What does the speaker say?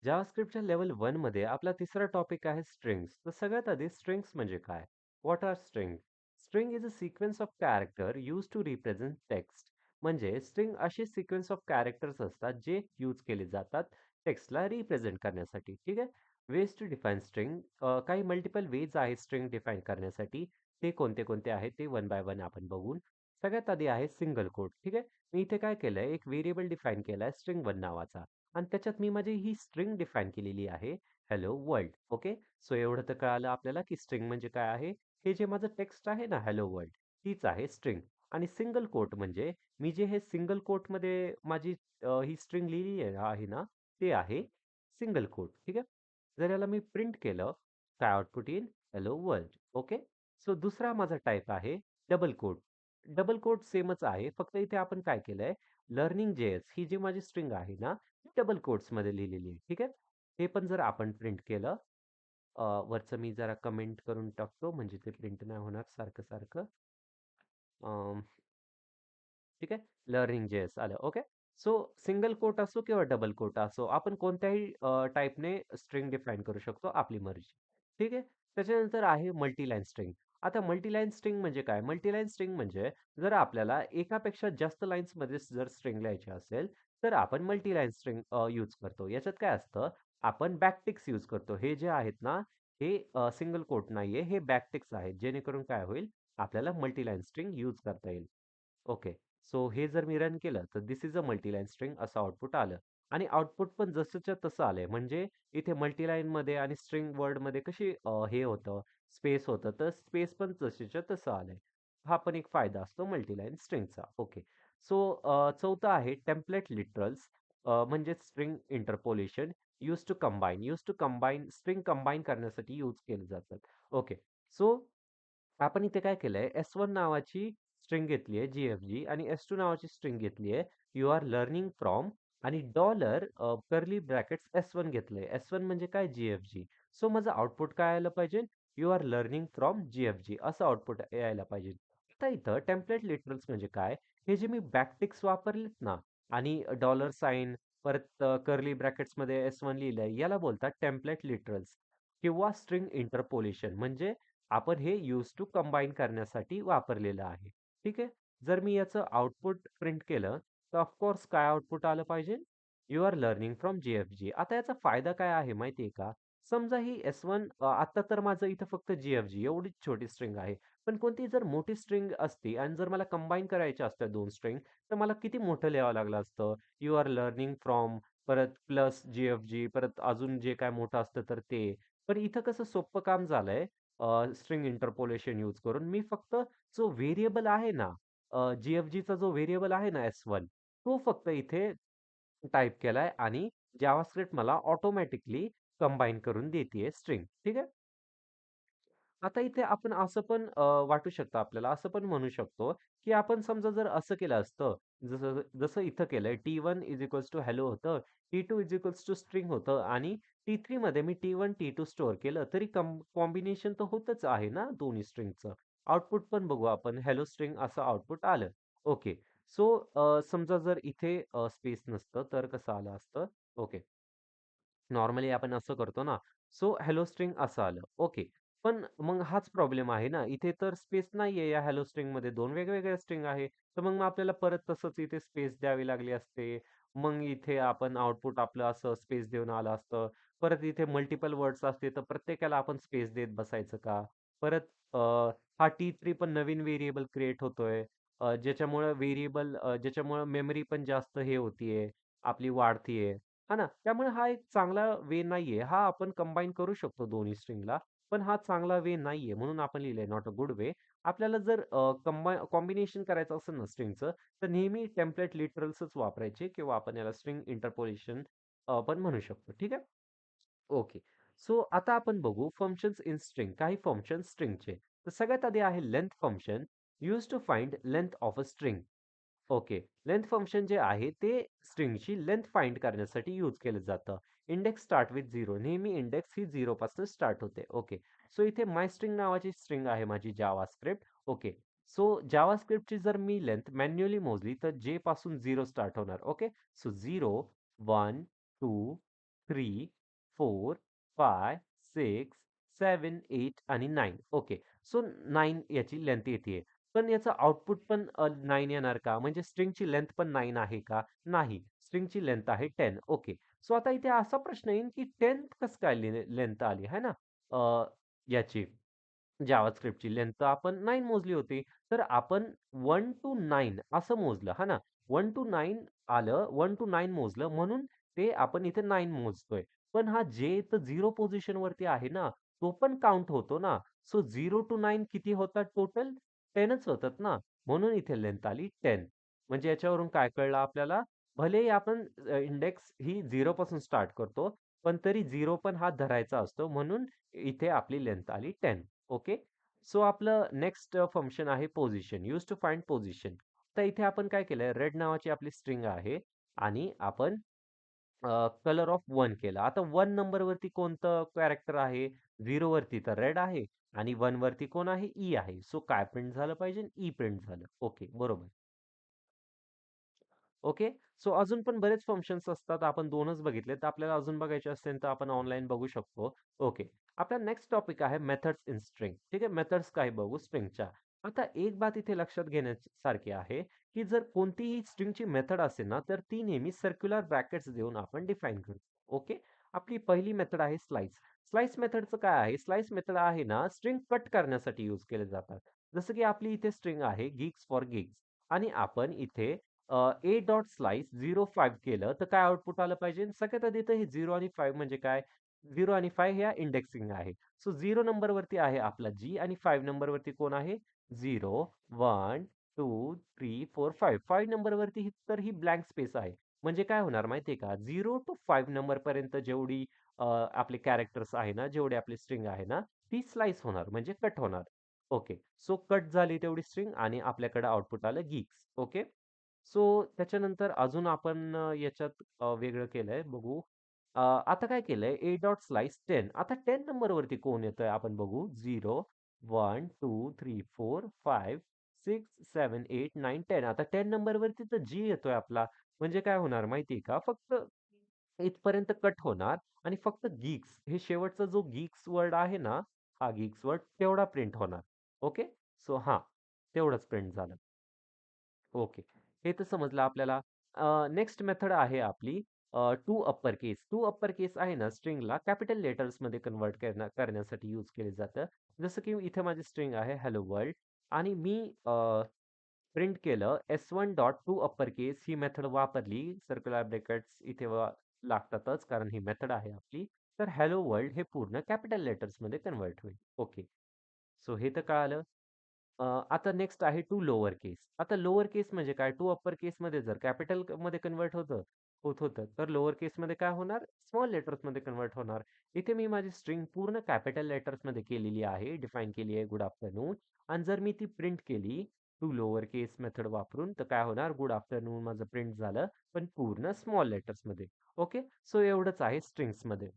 जावास्क्रिप्टच्या level 1 मध्ये आपला तिसरा टॉपिक आहे स्ट्रिंग्स. तर सगळ्यात आधी स्ट्रिंग्स म्हणजे काय? What are string? String is a sequence of character used to represent text. म्हणजे स्ट्रिंग अशी सिक्वेन्स ऑफ कॅरेक्टर्स असतात जे यूज केले जातात टेक्स्टला रिप्रेझेंट करण्यासाठी. ठीक आहे? Ways to define string. काही मल्टिपल वेज आहेत स्ट्रिंग डिफाईन करण्यासाठी. ते कोणते कोणते आहेत ते वन बाय वन आपण बघून. सगळ्यात आधी आहे सिंगल कोट. ठीक आहे? मी इथे काय केलंय, एक व्हेरिएबल डिफाईन केलाय स्ट्रिंग1 नावाचा. आणि त्याच्यात मी माझी ही स्ट्रिंग डिफाईन केलेली आहे, हेल्लो वर्ल्ड. ओके. सो एवढं तर कळालं आपल्याला की स्ट्रिंग म्हणजे काय आहे. हे जे माझं टेक्स्ट आहे ना, हेल्लो वर्ल्ड, तीच आहे स्ट्रिंग. आणि सिंगल कोट म्हणजे मी जे हे सिंगल कोटमध्ये माझी ही स्ट्रिंग लिहिली आहे ना, ते आहे सिंगल कोट. ठीक आहे. जर याला मी प्रिंट केलं, काय आउटपुट येईल? Hello world. ओके. सो दुसरा माझा टाइप आहे डबल कोट. डबल कोट सेमच आहे, फक्त इथे आपण काय केलंय, लर्निंग जेएस ही जी माझी स्ट्रिंग आहे ना, डबल कोट्समध्ये लिहिलेली आहे. ठीक आहे. हे पण जर आपण प्रिंट केलं, वरचं मी जरा कमेंट करून टाकतो म्हणजे ते प्रिंट नाही होणार सारखं सारखं. ठीक आहे. लर्निंग जेएस आलं. ओके. सो सिंगल कोट असो किंवा डबल कोट असो, आपण कोणत्याही टाइपने स्ट्रिंग डिफाईन करू शकतो, आपली मर्जी. ठीक आहे. त्याच्यानंतर आहे मल्टीलाईन स्ट्रिंग. आता मल्टीलाईन स्ट्रिंग म्हणजे काय? मल्टीलाईन स्ट्रिंग म्हणजे जर आपल्याला एकापेक्षा जास्त लाईन्समध्ये जर स्ट्रिंग लिहायची असेल, तर आपण मल्टीलाईन स्ट्रिंग यूज करतो. याच्यात काय असतं, आपण बॅकटिक्स यूज करतो. हे जे आहेत ना, हे सिंगल कोट नाहीये, हे बॅकटिक्स आहेत. जेणेकरून काय होईल, आपल्याला मल्टीलाईन स्ट्रिंग यूज करता येईल. ओके. सो हे जर मी रन केलं, तर दिस इज अ मल्टीलाईन स्ट्रिंग असं आउटपुट आलं. आणि आउटपुट पण जसंच्या तसं आलंय. म्हणजे इथे मल्टीलाईनमध्ये आणि स्ट्रिंग वर्डमध्ये कशी हे होतं, स्पेस होतं, तर स्पेस पण तशीच्या तसं आलंय. हा पण एक फायदा असतो मल्टीलाईन स्ट्रिंगचा. ओके. सो चौथं आहे टेम्पलेट लिटरल्स. म्हणजे string interpolation use to combine string combine करण्यासाठी यूज केले जातात. ओके. सो आपण इथे काय केलंय, S1 नावाची स्ट्रिंग घेतली आहे, GFG, आणि S2 नावाची स्ट्रिंग घेतली आहे, यू आर लर्निंग फ्रॉम, आणि डॉलर कर्ली ब्रॅकेट्स S1 घेतलंय. S1 म्हणजे काय? GFG. सो माझं आउटपुट काय यायला पाहिजे? You are learning from GFG असं आउटपुट यायला पाहिजे. आता इथं टेम्पलेट लिटरल्स म्हणजे काय? हे जे मी बॅकटिक्स वापरलेत ना, आणि डॉलर साइन, परत कर्ली ब्रॅकेट्समध्ये S1 लिहिलंय, याला बोलतात टेम्पलेट लिटरल्स किंवा स्ट्रिंग इंटरपोलेशन. म्हणजे आपण हे यूज टू कंबाईन करण्यासाठी वापरलेलं आहे. ठीक आहे. जर मी याचं आउटपुट प्रिंट केलं, तर ऑफकोर्स काय आउटपुट आलं पाहिजे? You are learning from GFG. आता याचा फायदा काय आहे माहिती आहे का? समजा ही S1, आता तर माझं इथं फक्त GFG एवढीच छोटी स्ट्रिंग आहे. पण कोणती जर मोठी स्ट्रिंग असती आणि जर मला कंबाईन करायच्या असत्या 2 स्ट्रिंग, तर मला किती मोठं लिहावं लागलं असतं. यू आर लर्निंग फ्रॉम, परत प्लस GFG, परत अजून जे काय मोठं असतं तर ते. पण इथं कसं सोप्पं काम झालंय, स्ट्रिंग इंटरपोलेशन यूज करून. मी फक्त जो व्हेरिएबल आहे ना, GFGचा जो व्हेरिएबल आहे ना S1, तो फक्त इथे टाइप केलाय आणि जावास्क्रिप्ट मला ऑटोमॅटिकली कंबाईन करून देतीये स्ट्रिंग. ठीक आहे. आता इथे आपण असं पण वाटू शकतं आपल्याला, असं पण म्हणू शकतो, की आपण समजा जर असं केलं असतं, जसं जसं इथं केलंय, T1 is equals to hello होतं, T2 is equals to string होतं, आणि T3 मध्ये मी T1, T2 स्टोअर केलं, तरी कॉम्बिनेशन तर होतच आहे ना दोन्ही स्ट्रिंगचं. आउटपुट पण बघू आपण, हेल्लो स्ट्रिंग असं आउटपुट आलं. ओके. सो समजा जर इथे स्पेस नसतं, तर कसं आलं असतं? ओके. नॉर्मली आपण असं करतो ना. सो हेल्लो स्ट्रिंग असं आलं. ओके. पण मग हाच प्रॉब्लेम आहे ना, इथे तर स्पेस नाहीये या हेल्लो स्ट्रिंगमध्ये, 2 वेगवेगळ्या स्ट्रिंग आहे. तर मग आपल्याला परत तसंच इथे स्पेस द्यावी लागली असते. मग इथे आपण आउटपुट आपलं असं स्पेस देऊन आलं असतं. परत इथे मल्टिपल वर्ड्स असते, तर प्रत्येकाला आपण स्पेस देत बसायचं का? परत अ, हा T3 पण नवीन व्हेरिएबल क्रिएट होतोय. ज्याच्यामुळं मेमरी पण जास्त हे होतीये, आपली वाढतीये. हां ना. त्यामुळे हा एक चांगला वे नाहीये. हा आपण कंबाईन करू शकतो दोन्ही स्ट्रिंगला, पण हा चांगला वे नाहीये. म्हणून आपण लिहिलंय नॉट अ गुड वे. आपल्याला जर कॉम्बिनेशन करायचं असेल ना स्ट्रिंगचं, तर नेहमी टेम्पलेट लिटरल्सच वापरायचे, किंवा आपण याला स्ट्रिंग इंटरपोलेशन पण म्हणू शकतो. ठीक आहे. ओके. सो आता आपण बघू फंक्शन्स इन स्ट्रिंग. काही फंक्शन स्ट्रिंगचे. तर सगळ्यात आधी आहे length function, used to find length of a string. Okay. Length function जे आहे ते स्ट्रिंगची लेंथ फाइंड करण्यासाठी यूज केलं जातं. Index start with 0. नेहमी इंडेक्स ही 0 पासून स्टार्ट होते. ओके. सो इथे माय स्ट्रिंग नावाची स्ट्रिंग आहे माझी जावास्क्रिप्ट. ओके. सो जावास्क्रिप्टची जर मी लेंथ मॅन्युअली मोजली, तर जे पासून 0 स्टार्ट होणार. ओके. सो 0, 1, 2, 3, 4, 5, 6, 7, 8 आणि 9. ओके. सो 9 याची लेंथ येते. पण याचं आउटपुट पण 9 येणार का? म्हणजे स्ट्रिंगची लेंथ पण 9 आहे का? नाही. स्ट्रिंगची लेंथ आहे 10. ओके. सो आता इथे असा प्रश्न येईल, की 10th कसं काय लेंथ आली, है ना? अ, याची जावास्क्रिप्टची लेंथ आपण 9 मोजली होती. तर आपण 1 to 9 असं मोजलं, हां ना. 1 to 9 आलं, 1 to 9 मोजलं म्हणून ते आपण इथे 9 मोजतोय. पण हा जे इथं 0 पोझिशनवरती आहे ना, तो पण काउंट होतो ना. सो 0 to 9 किती होतात टोटल? 10च होतात ना. म्हणून इथे लेंथ आली 10. म्हणजे याच्यावरून काय कळलं आपल्याला? भलेही आपण इंडेक्स ही 0 पासून स्टार्ट करतो, पण तरी 0 पण हा धरायचा असतो. म्हणून इथे आपली लेंथ आली 10. ओके. सो आपलं नेक्स्ट फंक्शन आहे position. Used to find position. तर इथे आपण काय केलंय, रेड नावाची आपली स्ट्रिंग आहे आणि आपण कलर ऑफ 1 केला. आता 1 नंबरवरती कोणतं कॅरेक्टर आहे? 0 वरती तर रेड आहे आणि 1 वरती कोण आहे? ई आहे. सो काय प्रिंट झालं पाहिजे? ई प्रिंट झालं. ओके, बरोबर. ओके. सो अजून पण बरेच फंक्शन्स असतात. आपण 2च बघितले. तर आपल्याला अजून बघायचे असेल तर आपण ऑनलाईन बघू शकतो. ओके. आपला नेक्स्ट टॉपिक आहे मेथड्स इन स्ट्रिंग. ठीक आहे. मेथड्स काय बघू स्ट्रिंगच्या. आता एक बात इथे लक्षात घेण्यासारखी आहे, की जर कोणतीही स्ट्रिंगची मेथड असेल ना, तर ती नेहमी सर्क्युलर ब्रॅकेट्स देऊन आपण डिफाइन करतो. ओके. आपली पहिली मेथड आहे स्लाइस. स्लाइस मेथडचं काय आहे? स्लाइस मेथड आहे ना, स्ट्रिंग कट करण्यासाठी यूज केले जातात. जसं की आपली इथे स्ट्रिंग आहे गिग्स फॉर गिग्स आणि आपण इथे a डॉट स्लाइस 05 केलं तर काय आउटपुट आलं पाहिजे? सगळ्यात आधी तर हे 0 आणि 5 म्हणजे काय? 0 आणि 5 ह्या इंडेक्सिंग आहे. सो 0 नंबरवरती आहे आपला G आणि 5 नंबरवरती कोण आहे? 0, 1, 2, 3, 4, 5. 5 नंबरवरती तर ही ब्लँक स्पेस आहे. म्हणजे काय होणार माहिती आहे का? 0 टू 5 नंबरपर्यंत जेवढी आपले कॅरेक्टर्स आहे ना, जेवढी आपली स्ट्रिंग आहे ना, ती स्लाइस होणार म्हणजे कट होणार. ओके. सो कट झाली तेवढी स्ट्रिंग आणि आपल्याकडे आउटपुट आलं गिग्स. ओके. सो त्याच्यानंतर अजून आपण याच्यात वेगळं केलंय बघू. आता काय केलंय ए डॉट स्लाइस 10. आता 10 नंबरवरती कोण येतोय आपण बघू. 0, 1, 2, 3, 4, 5, 6, 7, 8, 9, 10. आता 10 नंबरवरती तर जी येतोय आपला. म्हणजे काय होणार माहिती का? फक्त इथपर्यंत कट होणार आणि फक्त गीक्स हे शेवटचा जो गीक्स वर्ड आहे ना, हा गीक्स वर्ड तेवढा प्रिंट होणार. ओके. सो हां, तेवढंच प्रिंट झालं. ओके. हे तर समजलं आपल्याला. नेक्स्ट मेथड आहे आपली to upper case. To upper case आहे ना स्ट्रिंगला कॅपिटल लेटर्समध्ये कन्व्हर्ट करण्यासाठी यूज केलं जातं. जसं की इथे माझी स्ट्रिंग आहे हेल्लो वर्ल्ड आणि मी प्रिंट केलं S1 dot to upper case he method वापरली. सर्क्युलर ब्रॅकेट्स इथे लागतातच कारण ही मेथड आहे आपली. तर हेल्लो वर्ल्ड हे पूर्ण कॅपिटल लेटर्समध्ये कन्व्हर्ट होईल. ओके. सो हे तर कळालं. आता नेक्स्ट आहे टू लोअर केस. आता लोअर केस म्हणजे काय? टू अप्पर केसमध्ये जर कॅपिटलमध्ये कन्व्हर्ट होत होतं, तर लोअर केसमध्ये काय होणार? स्मॉल लेटर्समध्ये कन्व्हर्ट होणार. इथे मी माझी स्ट्रिंग पूर्ण कॅपिटल लेटर्समध्ये केलेली आहे, डिफाइन केली आहे गुड आफ्टरनून आणि जर मी ती प्रिंट केली टू लोअर केस मेथड वापरून, तर काय होणार? गुड आफ्टरनून माझं प्रिंट झालं, पण पूर्ण स्मॉल लेटर्समध्ये. ओके. सो एवढंच आहे स्ट्रिंग्समध्ये.